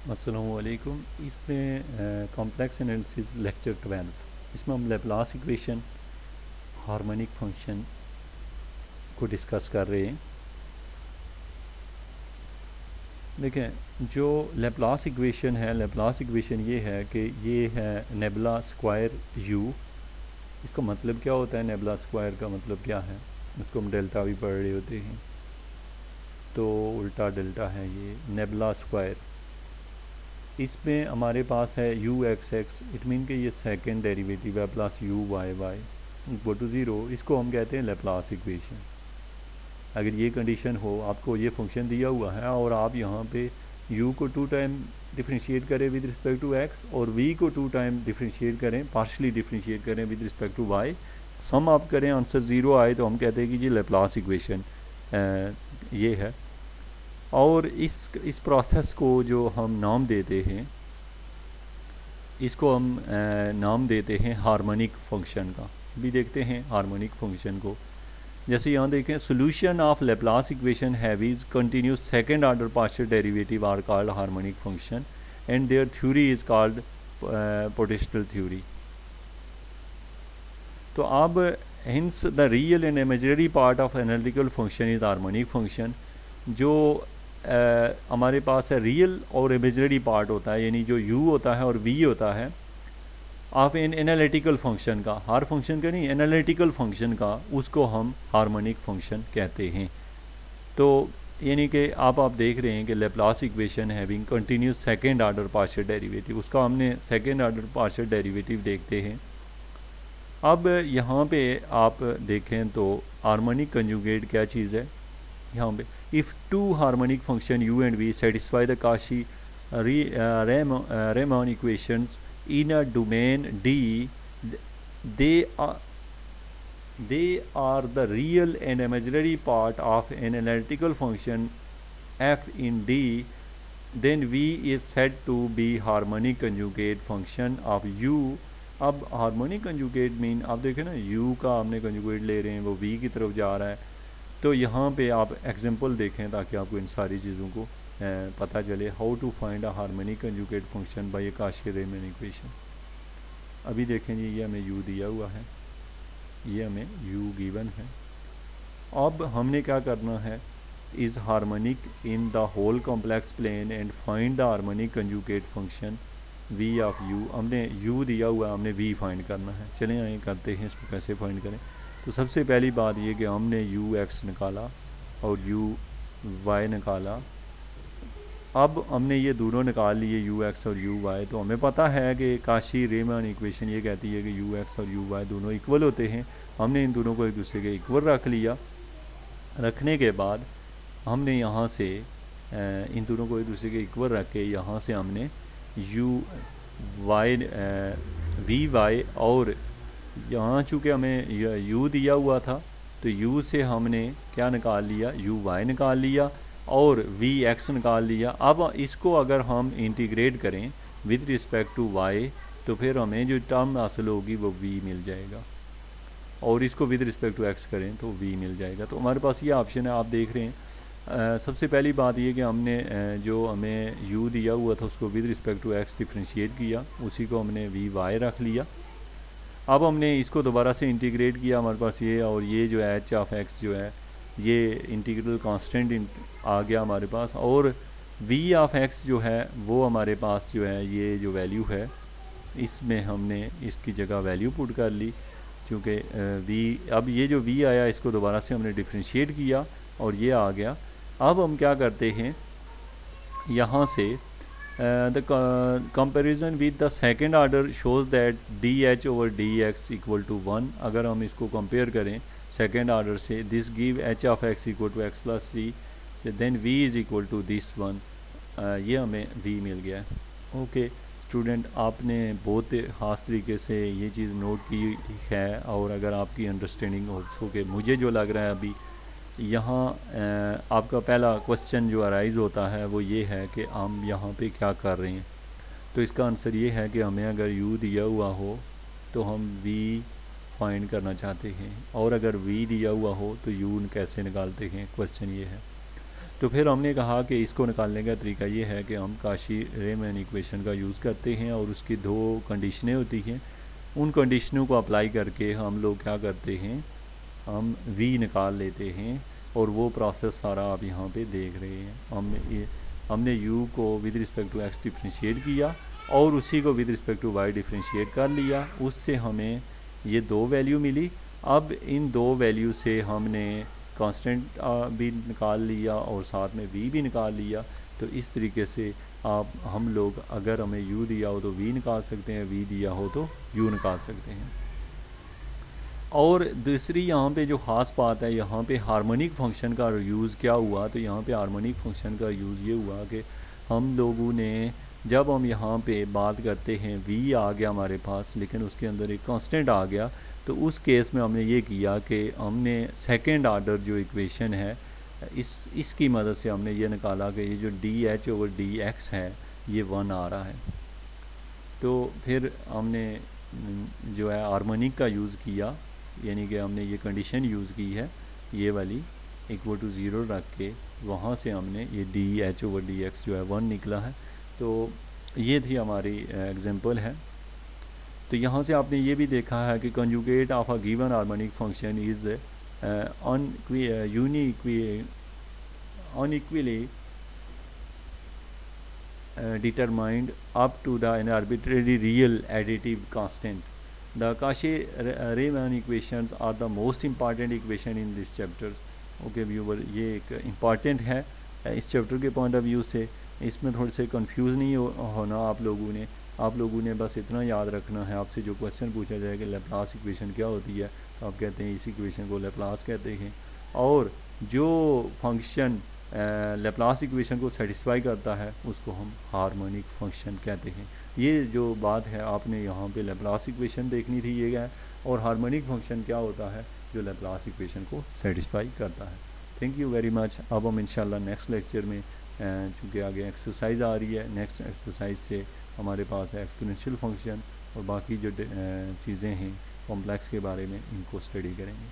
अस्सलामु अलैकुम। इसमें कॉम्प्लेक्स एनालिसिस लेक्चर 12, इसमें हम लेप्लास इक्वेशन, हार्मोनिक फंक्शन को डिस्कस कर रहे हैं। देखें, जो लेप्लास इक्वेशन है, लेप्लास इक्वेशन ये है कि ये है नेबुला स्क्वायर यू। इसका मतलब क्या होता है? नेबुला स्क्वायर का मतलब क्या है? इसको हम डेल्टा भी पढ़ रहे होते हैं, तो उल्टा डेल्टा है ये नेबुला स्क्वायर। इसमें हमारे पास है u x x, it mean कि ये सेकंड डेरिवेटिव है, plus u y y equal to zero. इसको हम कहते हैं लेप्लास इक्वेशन। अगर ये कंडीशन हो, आपको ये फंक्शन दिया हुआ है और आप यहाँ पे u को 2 टाइम डिफ्रेंशिएट करें विद रिस्पेक्ट टू x और v को 2 टाइम डिफ्रेंशिएट करें, पार्शली डिफ्रेंशिएट करें विद रिस्पेक्ट टू y, सम आप करें, आंसर ज़ीरो आए, तो हम कहते हैं कि ये लेप्लास इक्वेशन ये है। और इस प्रोसेस को जो हम नाम देते हैं, इसको हम नाम देते हैं हार्मोनिक फंक्शन का। भी देखते हैं हार्मोनिक फंक्शन को। जैसे यहाँ देखें, सोल्यूशन ऑफ लेप्लास इक्वेशन हैवीज continuous second order partial derivative are called harmonic function and their theory is called potential theory. तो अब hence the real and imaginary part of analytical function is harmonic function. जो हमारे पास है real और imaginary part होता है, यानी जो u होता है और v होता है ऑफ एन एनालिटिकल फंक्शन का, हर फंक्शन का नहीं, एनालिटिकल फंक्शन का, उसको हम हार्मोनिक फंक्शन कहते हैं। तो यानी कि आप देख रहे हैं कि Laplace equation having continuous second order partial derivative, उसका हमने सेकंड ऑर्डर पार्शियल डेरिवेटिव देखते हैं। अब यहाँ पे आप देखें तो हार्मोनिक कंजुगेट क्या चीज़ है यहाँ पे। If two harmonic function u and v satisfy the Cauchy Riemann equations in a domain D, they are the real and imaginary part of an analytical function f in D, then v is said to be harmonic conjugate function of u। अब harmonic conjugate mean, आप देखें ना, u का हमने conjugate ले रहे हैं, वो v की तरफ जा रहा है। तो यहाँ पे आप एग्जांपल देखें ताकि आपको इन सारी चीज़ों को पता चले। How to find a harmonic conjugate function by Cauchy Riemann equation. अभी देखें जी, ये हमें u दिया हुआ है, ये हमें u गिवन है। अब हमने क्या करना है, is harmonic in the whole complex plane and find the harmonic conjugate function v of u। हमने u दिया हुआ, हमने v फाइंड करना है। चलें आए करते हैं इसको कैसे फाइंड करें। तो सबसे पहली बात ये कि हमने यू एक्स निकाला और यू वाई निकाला। अब हमने ये दोनों निकाल लिए, यू एक्स और यू वाई। तो हमें पता है कि काशी रीमैन इक्वेशन ये कहती है कि यू एक्स और यू वाई दोनों इक्वल होते हैं। हमने इन दोनों को एक दूसरे के इक्वल रख लिया। रखने के बाद हमने यहाँ से इन दोनों को एक दूसरे के इक्वल रख के यहाँ से हमने यू वाई वी वाई, और यहाँ चूँकि हमें u दिया हुआ था तो u से हमने क्या निकाल लिया, u y निकाल लिया और v x निकाल लिया। अब इसको अगर हम इंटीग्रेट करें विद रिस्पेक्ट टू y, तो फिर हमें जो टर्म हासिल होगी वो v मिल जाएगा, और इसको विद रिस्पेक्ट टू x करें तो v मिल जाएगा। तो हमारे पास ये ऑप्शन है, आप देख रहे हैं। सबसे पहली बात ये कि हमने जो हमें u दिया हुआ था उसको with respect to x differentiate किया, उसी को हमने वी वाई रख लिया। अब हमने इसको दोबारा से इंटीग्रेट किया, हमारे पास ये, और ये जो है एच ऑफ एक्स जो है ये इंटीग्रल कांस्टेंट आ गया हमारे पास, और वी ऑफ एक्स जो है वो हमारे पास जो है ये जो वैल्यू है, इसमें हमने इसकी जगह वैल्यू पुट कर ली, क्योंकि वी, अब ये जो वी आया इसको दोबारा से हमने डिफ्रेंशिएट किया और ये आ गया। अब हम क्या करते हैं, यहाँ से the comparison with the second order shows that dh over dx equal to 1। अगर हम इसको कंपेयर करें सेकेंड ऑर्डर से, this give h of x equal to x plus d, then v is equal to this one. ये हमें v मिल गया है। Okay student, आपने बहुत ख़ास तरीके से ये चीज़ नोट की है, और अगर आपकी अंडरस्टैंडिंग हो सके, मुझे जो लग रहा है अभी यहाँ आपका पहला क्वेश्चन जो अराइज़ होता है वो ये है कि हम यहाँ पे क्या कर रहे हैं। तो इसका आंसर ये है कि हमें अगर u दिया हुआ हो तो हम v फाइंड करना चाहते हैं, और अगर v दिया हुआ हो तो u कैसे निकालते हैं, क्वेश्चन ये है। तो फिर हमने कहा कि इसको निकालने का तरीका ये है कि हम काशी रीमैन इक्वेशन का यूज़ करते हैं और उसकी दो कंडीशनें होती हैं। उन कंडीशनों को अप्लाई करके हम लोग क्या करते हैं, हम v निकाल लेते हैं और वो प्रोसेस सारा आप यहाँ पे देख रहे हैं। हमने u को with respect to x differentiate किया और उसी को with respect to y differentiate कर लिया, उससे हमें ये दो वैल्यू मिली। अब इन दो वैल्यू से हमने कांस्टेंट भी निकाल लिया और साथ में v भी निकाल लिया। तो इस तरीके से हम लोग अगर हमें u दिया हो तो v निकाल सकते हैं, v दिया हो तो u निकाल सकते हैं। और दूसरी यहाँ पे जो ख़ास बात है, यहाँ पे हार्मोनिक फंक्शन का यूज़ क्या हुआ, तो यहाँ पे हार्मोनिक फंक्शन का यूज़ ये हुआ कि हम लोगों ने जब हम यहाँ पे बात करते हैं v आ गया हमारे पास लेकिन उसके अंदर एक कांस्टेंट आ गया, तो उस केस में हमने ये किया कि हमने सेकंड ऑर्डर जो इक्वेशन है इसकी मदद से हमने ये निकाला कि ये जो dh/dx है ये 1 आ रहा है। तो फिर हमने जो है हार्मोनिक का यूज़ किया, यानी कि हमने ये कंडीशन यूज़ की है ये वाली इक्वल टू 0 रख के, वहाँ से हमने ये dh/dx जो है 1 निकला है। तो ये थी हमारी एग्जांपल है। तो यहाँ से आपने ये भी देखा है कि conjugate of a given harmonic function is unequally determined up to an arbitrary real additive constant. The Cauchy-Riemann equations are the most important equation in this chapter. Okay viewer, ये एक इम्पॉर्टेंट है इस चैप्टर के point of view से। इसमें थोड़े से confuse नहीं होना आप लोगों ने बस इतना याद रखना है, आपसे जो क्वेश्चन पूछा जाए कि लेप्लास इक्वेशन क्या होती है, तो आप कहते हैं इस इक्वेशन को लेप्लास कहते हैं। और जो फंक्शन लेप्लास इक्वेशन को सेटिस्फाई करता है उसको हम हार्मोनिक फंक्शन कहते हैं। ये जो बात है आपने यहाँ पे लेप्लास इक्वेशन देखनी थी ये है, और हार्मोनिक फंक्शन क्या होता है जो लेप्लास इक्वेशन को सेटिस्फाई करता है। Thank you very much. अब हम इंशाल्लाह नेक्स्ट लेक्चर में चूँकि आगे एक्सरसाइज आ रही है, नेक्स्ट एक्सरसाइज से हमारे पास है एक्सपोनेंशियल फंक्शन और बाकी जो चीज़ें हैं कॉम्प्लेक्स के बारे में, इनको स्टडी करेंगे।